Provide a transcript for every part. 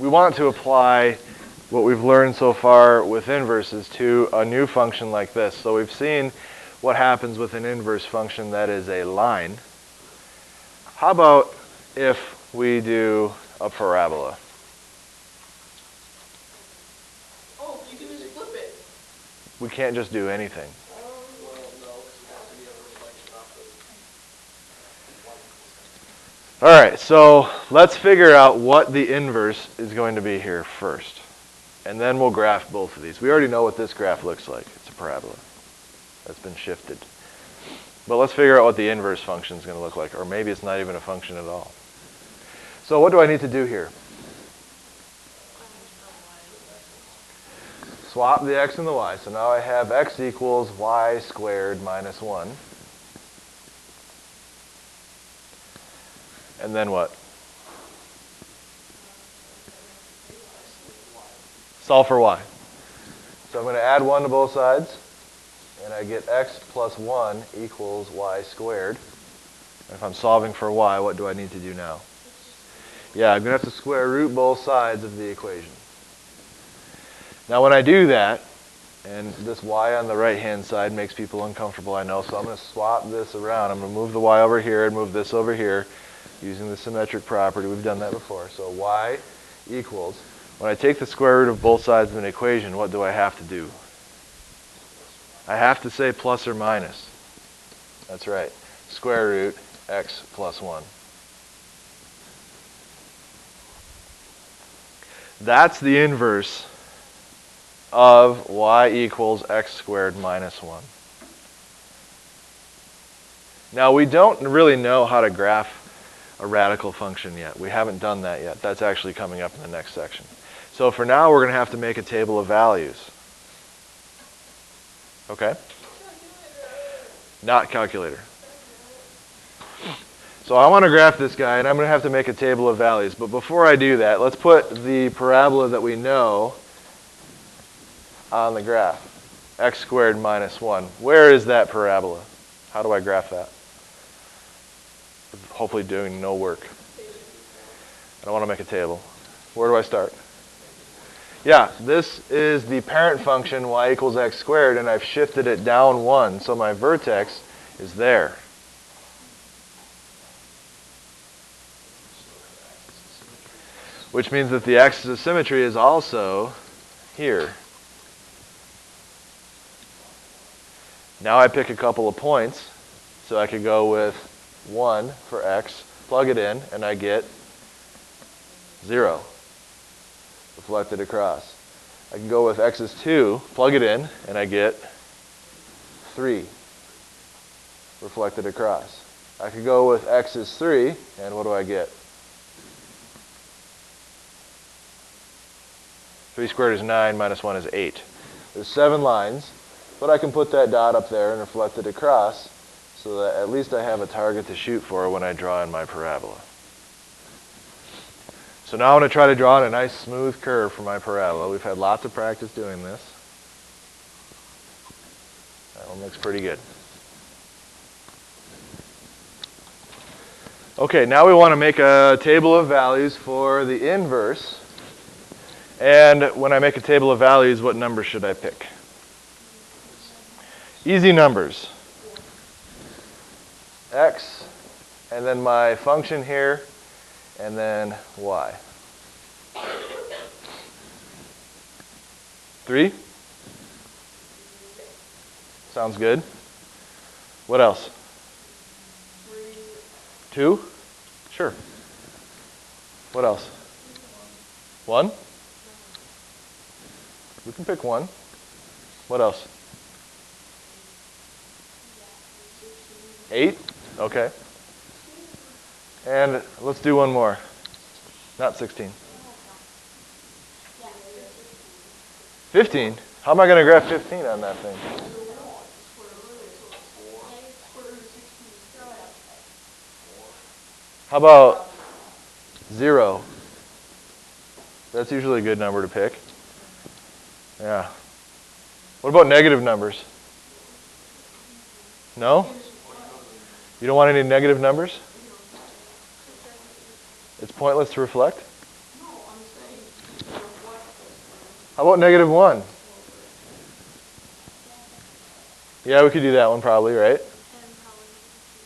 we want to apply what we've learned so far with inverses to a new function like this. So we've seen what happens with an inverse function that is a line. How about if we do a parabola? Oh, you can just flip it. We can't just do anything. All right, so let's figure out what the inverse is going to be here first. And then we'll graph both of these. We already know what this graph looks like. It's a parabola that's been shifted. But let's figure out what the inverse function is going to look like. Or maybe it's not even a function at all. So what do I need to do here? Swap the x and the y. So now I have x equals y squared minus 1. And then what? Solve for y. So I'm going to add 1 to both sides. And I get x plus 1 equals y squared. And if I'm solving for y, what do I need to do now? Yeah, I'm going to have to square root both sides of the equation. Now when I do that, and this y on the right-hand side makes people uncomfortable, I know, so I'm going to swap this around. I'm going to move the y over here and move this over here using the symmetric property. We've done that before. So y equals, when I take the square root of both sides of an equation, what do I have to do? I have to say plus or minus. That's right. Square root x plus 1. That's the inverse of y equals x squared minus 1. Now we don't really know how to graph a radical function yet. We haven't done that yet. That's actually coming up in the next section. So for now, we're going to have to make a table of values. Okay? Not calculator. So I want to graph this guy, and I'm going to have to make a table of values. But before I do that, let's put the parabola that we know on the graph. X squared minus 1. Where is that parabola? How do I graph that? Hopefully doing no work. I don't want to make a table. Where do I start? Yeah, this is the parent function y equals x squared, and I've shifted it down 1, so my vertex is there. Which means that the axis of symmetry is also here. Now I pick a couple of points, so I could go with 1 for x, plug it in, and I get 0 reflected across. I can go with x is 2, plug it in, and I get 3 reflected across. I could go with x is 3, and what do I get? 3 squared is 9, minus 1 is 8. There's 7 lines, but I can put that dot up there and reflect it across so that at least I have a target to shoot for when I draw in my parabola. So now I'm going to try to draw in a nice smooth curve for my parabola. We've had lots of practice doing this. That one looks pretty good. Okay, now we want to make a table of values for the inverse. And when I make a table of values, what number should I pick? Easy numbers. X, and then my function here, and then y. 3? Sounds good. What else? 2? Sure. What else? 1? We can pick 1. What else? 8? Okay. And let's do one more. Not 16. 15? How am I going to graph 15 on that thing? How about 0? That's usually a good number to pick. Yeah. What about negative numbers? No? You don't want any negative numbers? It's pointless to reflect? How about negative 1? Yeah, we could do that one probably, right?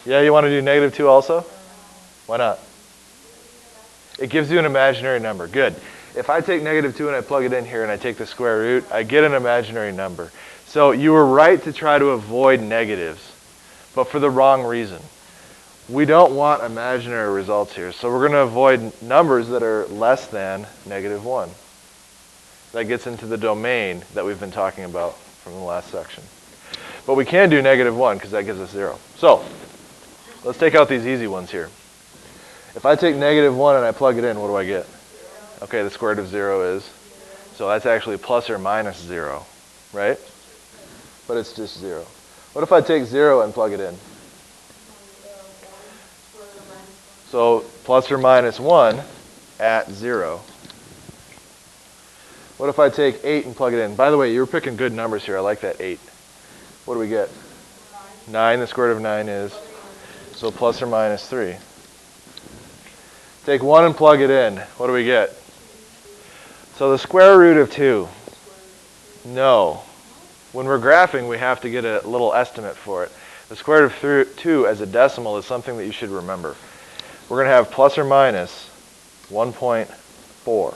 Yeah, you want to do negative 2 also? Why not? It gives you an imaginary number. Good. If I take negative 2 and I plug it in here and I take the square root, I get an imaginary number. So you were right to try to avoid negatives, but for the wrong reason. We don't want imaginary results here, so we're going to avoid numbers that are less than negative 1. That gets into the domain that we've been talking about from the last section. But we can do negative 1 because that gives us 0. So let's take out these easy ones here. If I take negative 1 and I plug it in, what do I get? Okay, the square root of 0 is, so that's actually plus or minus 0, right? But it's just 0. What if I take 0 and plug it in? So plus or minus 1 at 0. What if I take 8 and plug it in? By the way, you were picking good numbers here. I like that 8. What do we get? 9. The square root of 9 is, so plus or minus 3. Take 1 and plug it in. What do we get? So the square root of 2. No. When we're graphing, we have to get a little estimate for it. The square root of 2 as a decimal is something that you should remember. We're going to have plus or minus 1.4.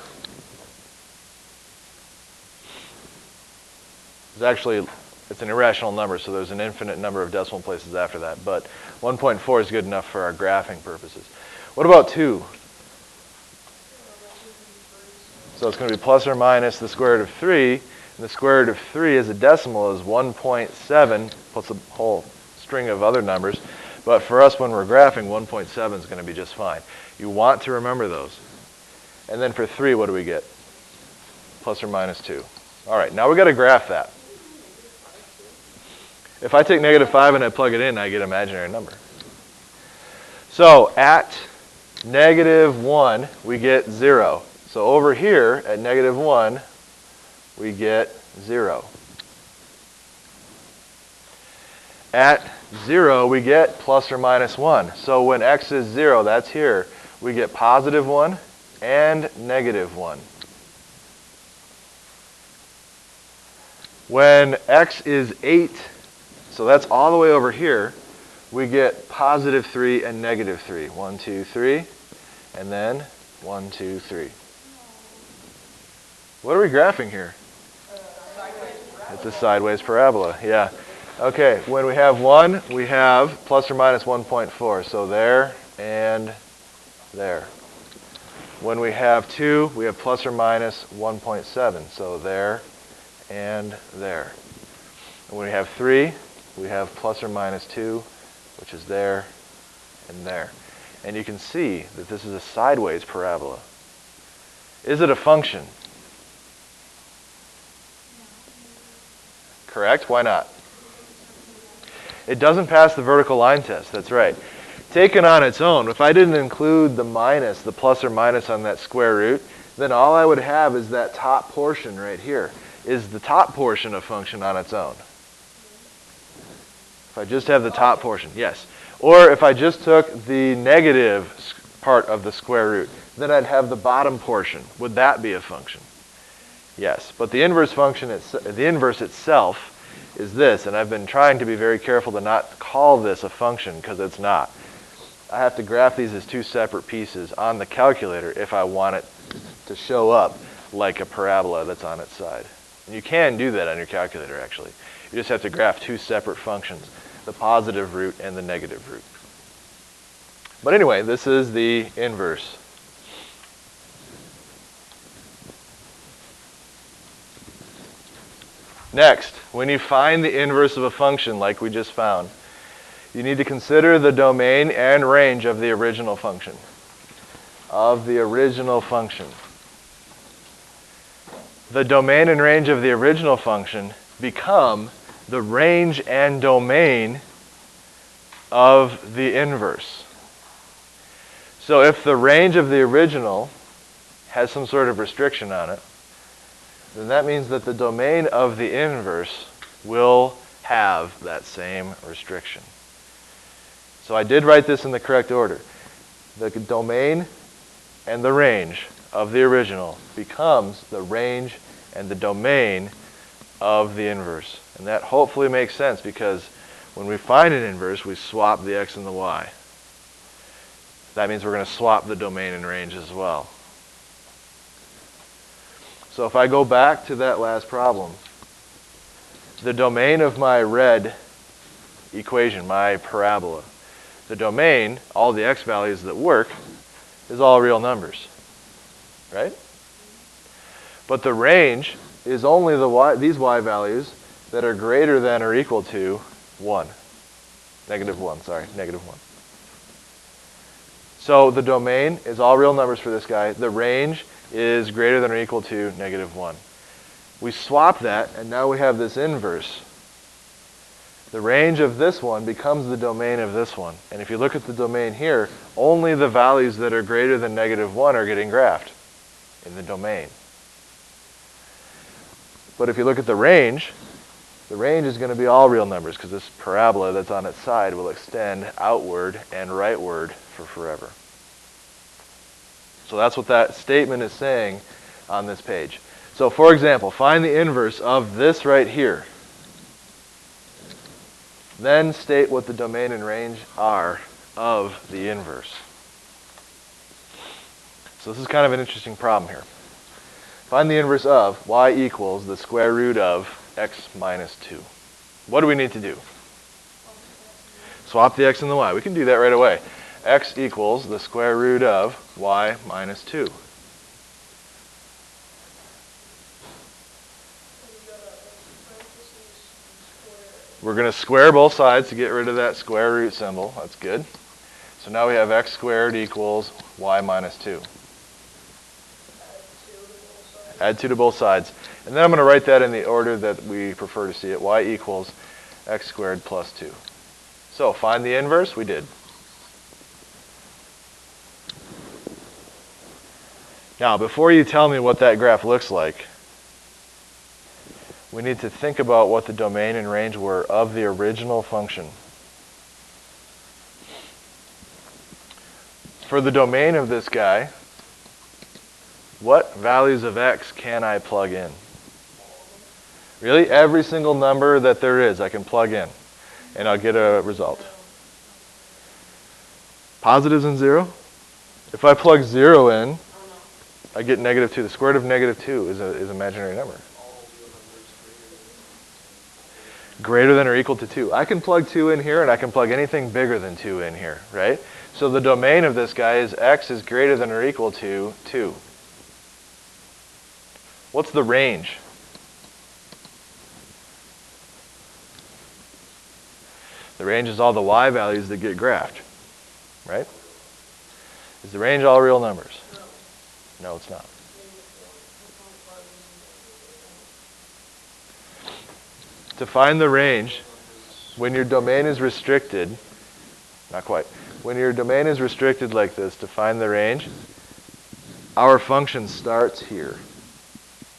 It's an irrational number, so there's an infinite number of decimal places after that. But 1.4 is good enough for our graphing purposes. What about 2? So it's going to be plus or minus the square root of 3. And the square root of 3 as a decimal is 1.7, plus a whole string of other numbers. But for us, when we're graphing, 1.7 is going to be just fine. You want to remember those. And then for 3, what do we get? Plus or minus 2. All right, now we've got to graph that. If I take negative 5 and I plug it in, I get an imaginary number. So at negative 1, we get 0. So over here at negative 1, we get 0. At 0, we get plus or minus 1. So when x is 0, that's here, we get positive 1 and negative 1. When x is 8, so that's all the way over here, we get positive 3 and negative 3. 1, 2, 3, and then 1, 2, 3. What are we graphing here? It's a sideways parabola, yeah. Okay, when we have 1, we have plus or minus 1.4. So there and there. When we have 2, we have plus or minus 1.7. So there and there. And when we have 3, we have plus or minus 2, which is there and there. And you can see that this is a sideways parabola. Is it a function? Correct? Why not? It doesn't pass the vertical line test. That's right. Taken on its own, if I didn't include the minus, the plus or minus on that square root, then all I would have is that top portion right here. Is the top portion a function on its own? If I just have the top portion, yes. Or if I just took the negative part of the square root, then I'd have the bottom portion. Would that be a function? Yes, but the inverse function, the inverse itself is this, and I've been trying to be very careful to not call this a function because it's not. I have to graph these as two separate pieces on the calculator if I want it to show up like a parabola that's on its side. And you can do that on your calculator, actually. You just have to graph two separate functions, the positive root and the negative root. But anyway, this is the inverse. Next, when you find the inverse of a function like we just found, you need to consider the domain and range of the original function. The domain and range of the original function become the range and domain of the inverse. So if the range of the original has some sort of restriction on it, then that means that the domain of the inverse will have that same restriction. So I did write this in the correct order. The domain and the range of the original becomes the range and the domain of the inverse. And that hopefully makes sense because when we find an inverse, we swap the x and the y. That means we're going to swap the domain and range as well. So if I go back to that last problem, the domain of my red equation, my parabola, the domain, all the x values that work, is all real numbers, right? But the range is only these y values that are greater than or equal to 1. Negative 1. So the domain is all real numbers for this guy. The range is greater than or equal to negative 1. We swap that, and now we have this inverse. The range of this one becomes the domain of this one. And if you look at the domain here, only the values that are greater than negative 1 are getting graphed in the domain. But if you look at the range is going to be all real numbers because this parabola that's on its side will extend outward and rightward for forever. So that's what that statement is saying on this page. So for example, find the inverse of this right here. Then state what the domain and range are of the inverse. So this is kind of an interesting problem here. Find the inverse of y equals the square root of x minus 2. What do we need to do? Swap the x and the y. We can do that right away. X equals the square root of y minus 2. We're going to square both sides to get rid of that square root symbol. That's good. So now we have x squared equals y minus 2. Add 2 to both sides. And then I'm going to write that in the order that we prefer to see it. Y equals x squared plus 2. So find the inverse. We did. Now, before you tell me what that graph looks like, we need to think about what the domain and range were of the original function. For the domain of this guy, what values of x can I plug in? Really? Every single number that there is I can plug in, and I'll get a result. Positives and 0? If I plug 0 in, I get negative 2. The square root of negative 2 is an imaginary number. Greater than or equal to 2. I can plug 2 in here, and I can plug anything bigger than 2 in here, right? So the domain of this guy is x is greater than or equal to 2. What's the range? The range is all the y values that get graphed, right? Is the range all real numbers? No, it's not. To find the range, when your domain is restricted, not quite, when your domain is restricted like this, to find the range, our function starts here.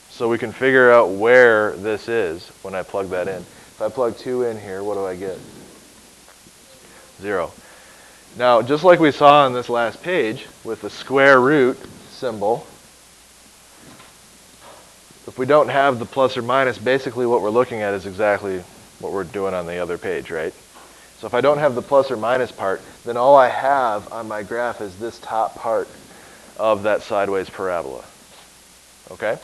So we can figure out where this is when I plug that in. If I plug 2 in here, what do I get? 0. Now, just like we saw on this last page with the square root symbol, if we don't have the plus or minus, basically what we're looking at is exactly what we're doing on the other page, right? So if I don't have the plus or minus part, then all I have on my graph is this top part of that sideways parabola. Okay?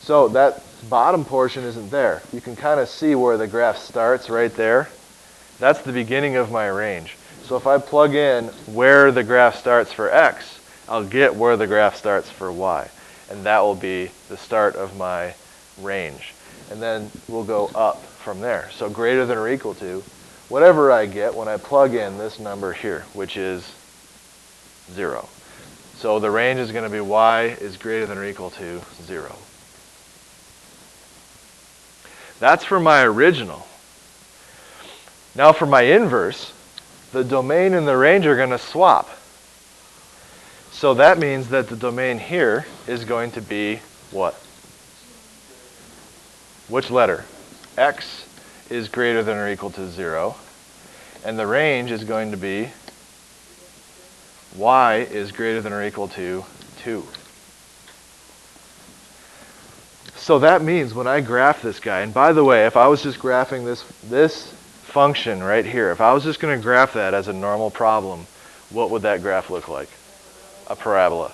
So that bottom portion isn't there. You can kind of see where the graph starts right there. That's the beginning of my range. So if I plug in where the graph starts for x, I'll get where the graph starts for y. And that will be the start of my range. And then we'll go up from there. So greater than or equal to whatever I get when I plug in this number here, which is 0. So the range is going to be y is greater than or equal to 0. That's for my original. Now for my inverse, the domain and the range are going to swap. So that means that the domain here is going to be what? Which letter? X is greater than or equal to 0. And the range is going to be y is greater than or equal to 2. So that means when I graph this guy, and by the way, if I was just graphing this function right here, if I was just going to graph that as a normal problem, what would that graph look like? A parabola.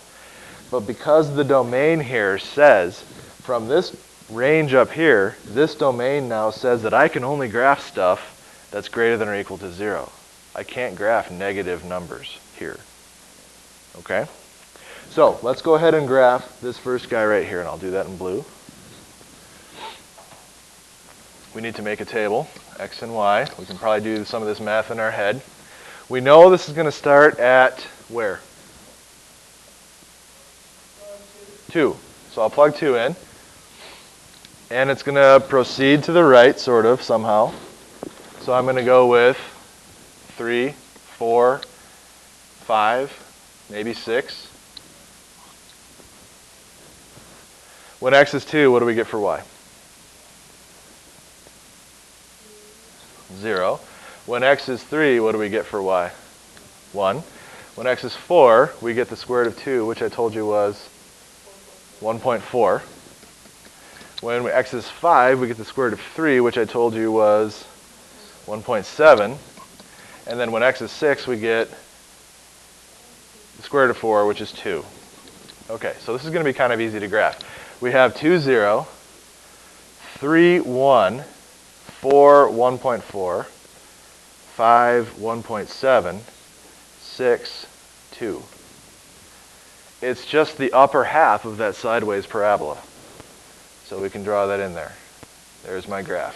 But because the domain here says, from this range up here, this domain now says that I can only graph stuff that's greater than or equal to 0. I can't graph negative numbers here. Okay? So let's go ahead and graph this first guy right here, and I'll do that in blue. We need to make a table, x and y. We can probably do some of this math in our head. We know this is going to start at where? 2. So I'll plug 2 in. And it's going to proceed to the right, sort of, somehow. So I'm going to go with 3, 4, 5, maybe 6. When x is 2, what do we get for y? 0. When x is 3, what do we get for y? 1. When x is 4, we get the square root of 2, which I told you was 1.4. When x is 5, we get the square root of 3, which I told you was 1.7. And then when x is 6, we get the square root of 4, which is 2. Okay, so this is going to be kind of easy to graph. We have 2, 0, 3, 1, 4, 1.4, 5, 1.7, 6, 2. It's just the upper half of that sideways parabola. So we can draw that in there. There's my graph.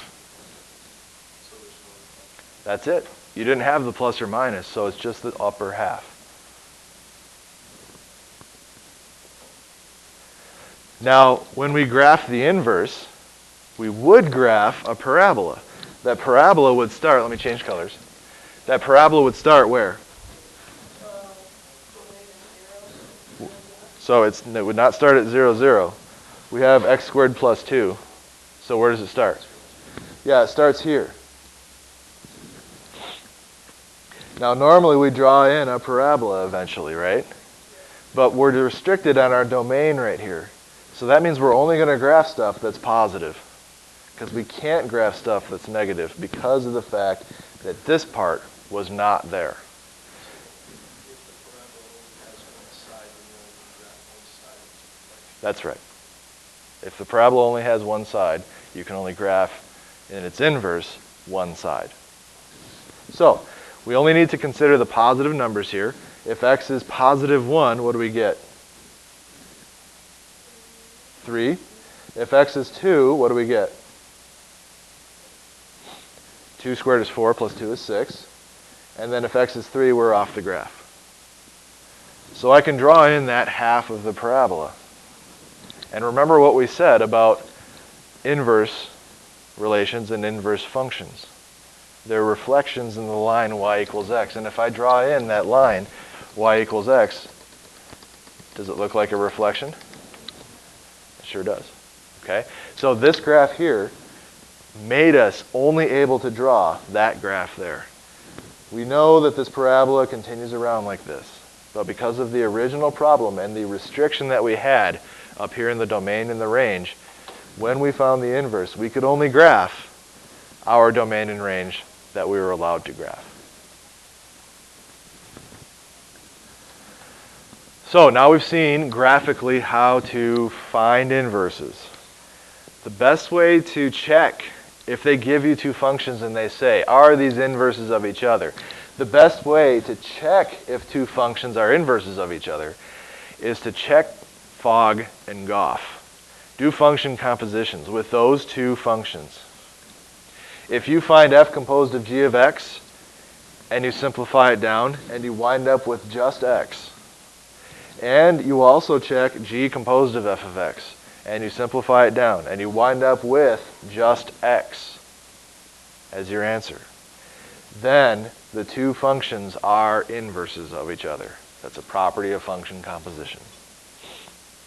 That's it. You didn't have the plus or minus, so it's just the upper half. Now, when we graph the inverse, we would graph a parabola. That parabola would start, let me change colors. That parabola would start where? So it would not start at 0, 0. We have x squared plus 2. So where does it start? Yeah, it starts here. Now normally we draw in a parabola eventually, right? But we're restricted on our domain right here. So that means we're only going to graph stuff that's positive. Because we can't graph stuff that's negative because of the fact that this part was not there. That's right. If the parabola only has one side, you can only graph in its inverse one side. So we only need to consider the positive numbers here. If x is positive 1, what do we get? 3. If x is 2, what do we get? 2 squared is 4 plus 2 is 6. And then if x is 3, we're off the graph. So I can draw in that half of the parabola. And remember what we said about inverse relations and inverse functions. They're reflections in the line y equals x. And if I draw in that line y equals x, does it look like a reflection? It sure does. Okay? So this graph here made us only able to draw that graph there. We know that this parabola continues around like this. But because of the original problem and the restriction that we had up here in the domain and the range, when we found the inverse, we could only graph our domain and range that we were allowed to graph. So now we've seen graphically how to find inverses. The best way to check if they give you two functions and they say, are these inverses of each other? The best way to check if two functions are inverses of each other is to check Fogg and Goff. Do function compositions with those two functions. If you find f composed of g of x and you simplify it down and you wind up with just x, and you also check g composed of f of x and you simplify it down and you wind up with just x as your answer, then the two functions are inverses of each other. That's a property of function composition.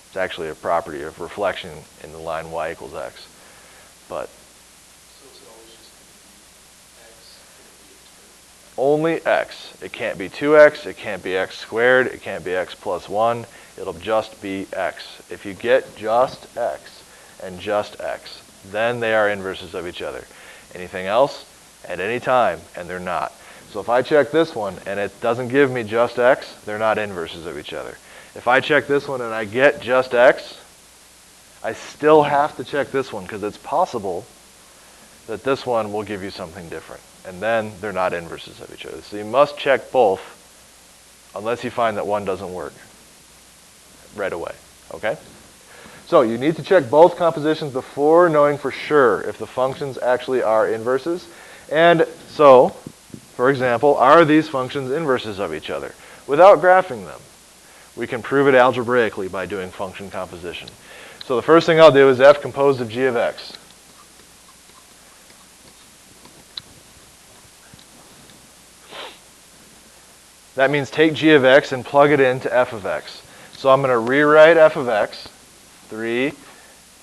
It's actually a property of reflection in the line y equals x. But So it's always just x, only x. It can't be 2x, it can't be x squared, it can't be x plus 1. It'll just be x. If you get just x, and just x. Then they are inverses of each other. Anything else, at any time, and they're not. So if I check this one and it doesn't give me just x, they're not inverses of each other. If I check this one and I get just x, I still have to check this one because it's possible that this one will give you something different. And then they're not inverses of each other. So you must check both unless you find that one doesn't work right away. Okay? So you need to check both compositions before knowing for sure if the functions actually are inverses. And so, for example, are these functions inverses of each other? Without graphing them, we can prove it algebraically by doing function composition. So the first thing I'll do is f composed of g of x. That means take g of x and plug it into f of x. So I'm going to rewrite f of x, 3,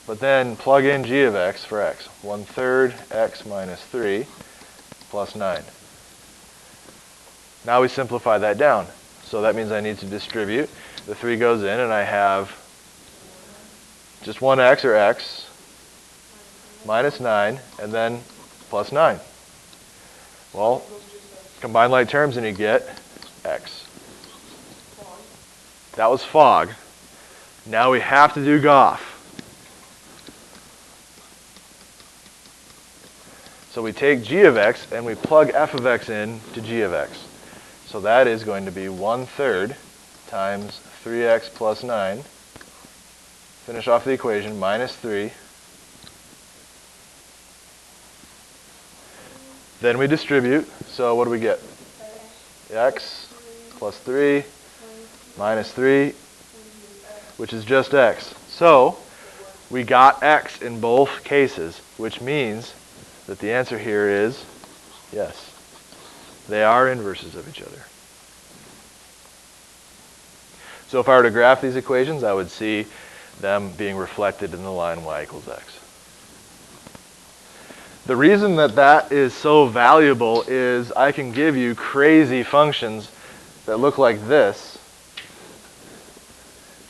but then plug in g of x for x. 1/3 x minus 3 plus 9. Now we simplify that down. So that means I need to distribute. The 3 goes in and I have just 1x or x minus 9 and then plus 9. Well, combine like terms and you get x. That was fog. Now we have to do Goff. So we take g of x and we plug f of x in to g of x. So that is going to be 1/3 times 3x plus 9. Finish off the equation, minus 3. Then we distribute. So what do we get? X plus 3 minus 3, which is just x. So we got x in both cases, which means that the answer here is yes. They are inverses of each other. So if I were to graph these equations, I would see them being reflected in the line y equals x. The reason that that is so valuable is I can give you crazy functions that look like this,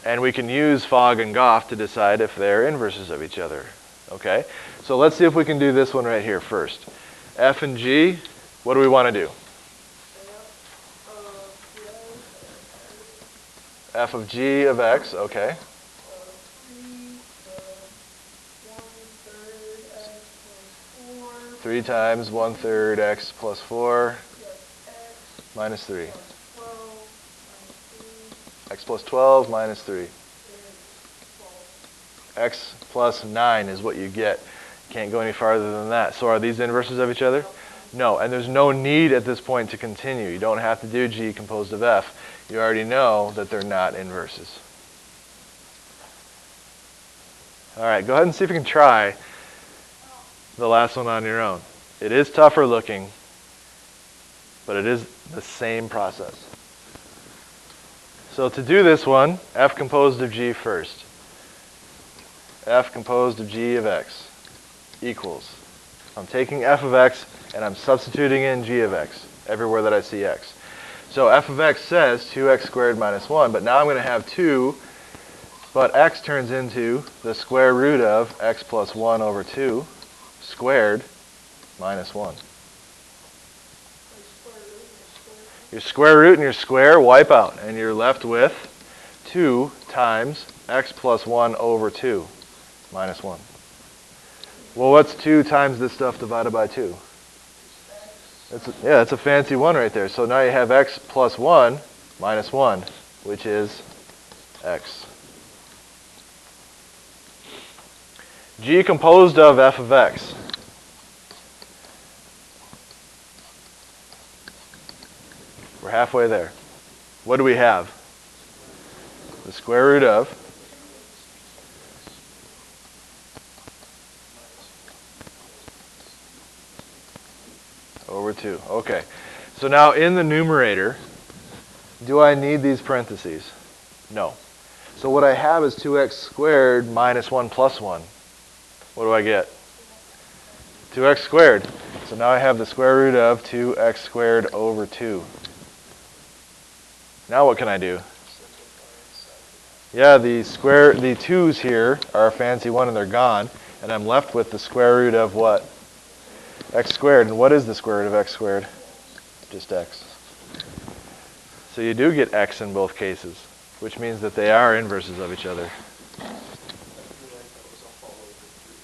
and we can use Fogg and Goff to decide if they're inverses of each other. Okay? So let's see if we can do this one right here first. F and g, what do we want to do? F of g of x, okay. 3 times 1/3 x plus 4 minus 3. X plus 12 minus 3. X plus 9 is what you get. Can't go any farther than that. So are these inverses of each other? No, and there's no need at this point to continue. You don't have to do g composed of f. You already know that they're not inverses. All right, go ahead and see if you can try the last one on your own. It is tougher looking, but it is the same process. So to do this one, f composed of g first. F composed of g of x equals. I'm taking f of x and I'm substituting in g of x everywhere that I see x. So f of x says 2x squared minus 1, but now I'm going to have 2, but x turns into the square root of x plus 1 over 2 squared minus 1. Your square root and your square wipe out, and you're left with 2 times x plus 1 over 2 minus 1. Well, what's 2 times this stuff divided by 2? That's a fancy 1 right there. So now you have x plus 1 minus 1, which is x. G composed of f of x. We're halfway there. What do we have? The square root of over 2. Okay. So now in the numerator, do I need these parentheses? No. So what I have is 2x squared minus 1 plus 1. What do I get? 2x squared. So now I have the square root of 2x squared over 2. Now what can I do? Yeah, the 2's here are a fancy one and they're gone. And I'm left with the square root of what? X squared. And what is the square root of x squared? Just x. So you do get x in both cases, which means that they are inverses of each other. I feel like that was a hollow victory.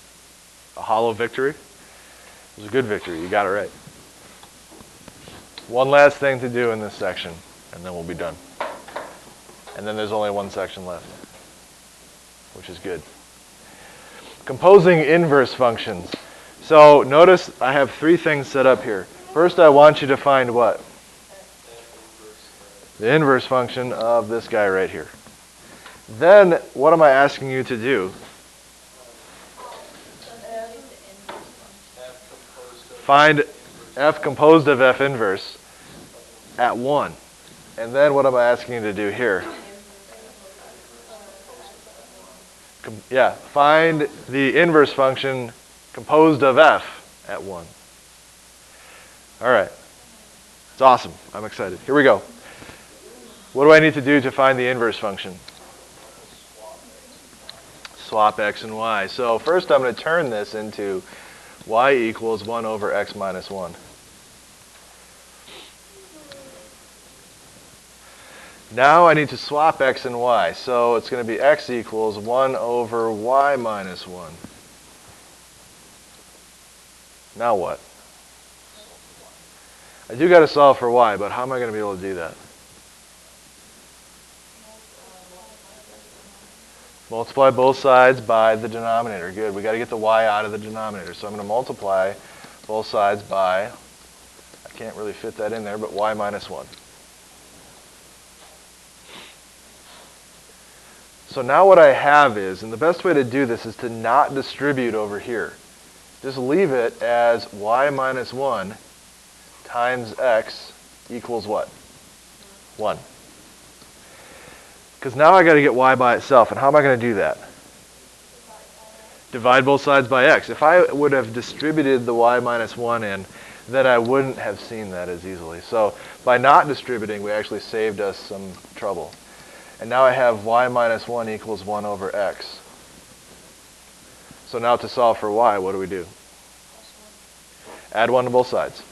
A hollow victory? It was a good victory. You got it right. One last thing to do in this section, and then we'll be done. And then there's only one section left, which is good. Composing inverse functions. So notice I have 3 things set up here. First, I want you to find what? The inverse function of this guy right here. Then, what am I asking you to do? Find f composed of f inverse at 1. And then what am I asking you to do here? Find the inverse function composed of f at 1. All right. It's awesome. I'm excited. Here we go. What do I need to do to find the inverse function? Swap x and y. So first I'm going to turn this into y equals 1 over x minus 1. Now I need to swap x and y. So it's going to be x equals 1 over y minus 1. Now what? I do got to solve for y, but how am I going to be able to do that? Multiply both sides by the denominator. Good. We got to get the y out of the denominator. So I'm going to multiply both sides by, I can't really fit that in there, but y minus 1. So now what I have is, and the best way to do this is to not distribute over here. Just leave it as y minus 1 times x equals what? 1. Because now I got to get y by itself. And how am I going to do that? Divide both sides by x. If I would have distributed the y minus 1 in, then I wouldn't have seen that as easily. So by not distributing, we actually saved us some trouble. And now I have y minus 1 equals 1 over x. So now to solve for y, what do we do? Add 1 to both sides.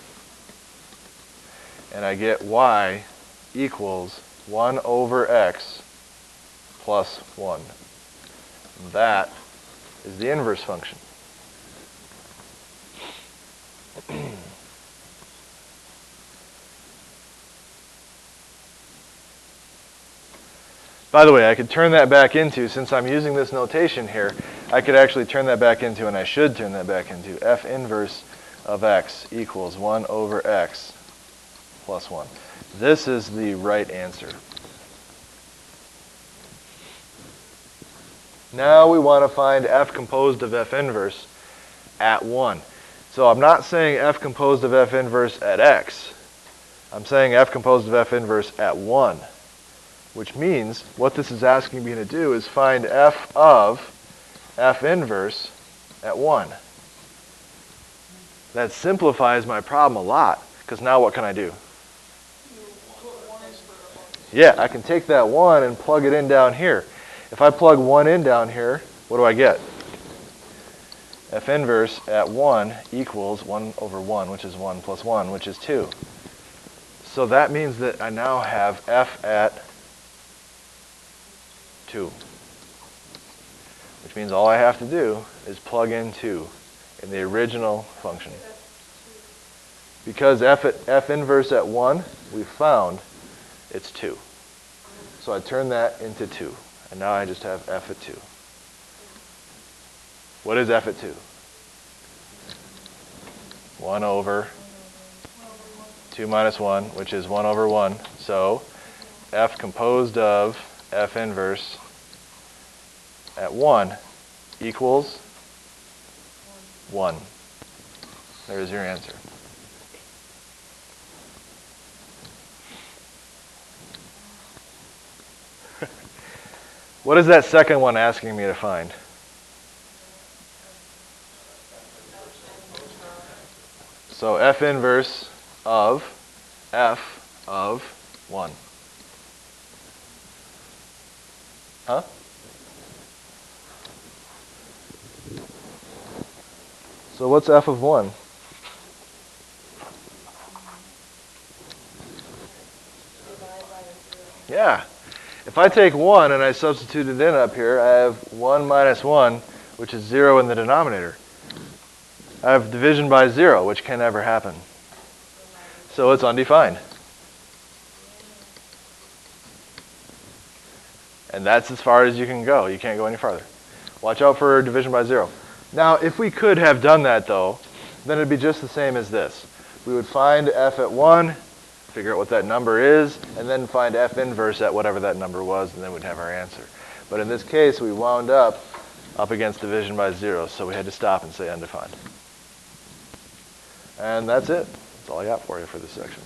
And I get y equals 1 over x plus 1. And that is the inverse function. By the way, I could turn that back into, since I'm using this notation here, I could actually turn that back into, and I should turn that back into, f inverse of x equals 1 over x plus 1. This is the right answer. Now we want to find f composed of f inverse at 1. So I'm not saying f composed of f inverse at x. I'm saying f composed of f inverse at 1. Which means what this is asking me to do is find f of f inverse at 1. That simplifies my problem a lot, because now what can I do? Yeah, I can take that 1 and plug it in down here. If I plug 1 in down here, what do I get? F inverse at 1 equals 1 over 1, which is 1 plus 1, which is 2. So that means that I now have f at 2. Which means all I have to do is plug in 2 in the original function. Because f inverse at 1, we found it's 2. So I turn that into 2. And now I just have f at 2. What is f at 2? 1 over 2 minus 1, which is 1 over 1. So f composed of f inverse at 1 equals 1. There's your answer. What is that second one asking me to find? So f inverse of f of 1. Huh? So what's f of 1? Yeah. If I take 1 and I substitute it in up here, I have 1 minus 1, which is 0 in the denominator. I have division by 0, which can never happen. So it's undefined. And that's as far as you can go. You can't go any farther. Watch out for division by 0. Now, if we could have done that, though, then it'd be just the same as this. We would find f at 1, figure out what that number is, and then find f inverse at whatever that number was, and then we'd have our answer. But in this case, we wound up against division by 0, so we had to stop and say undefined. And that's it. That's all I got for you for this section.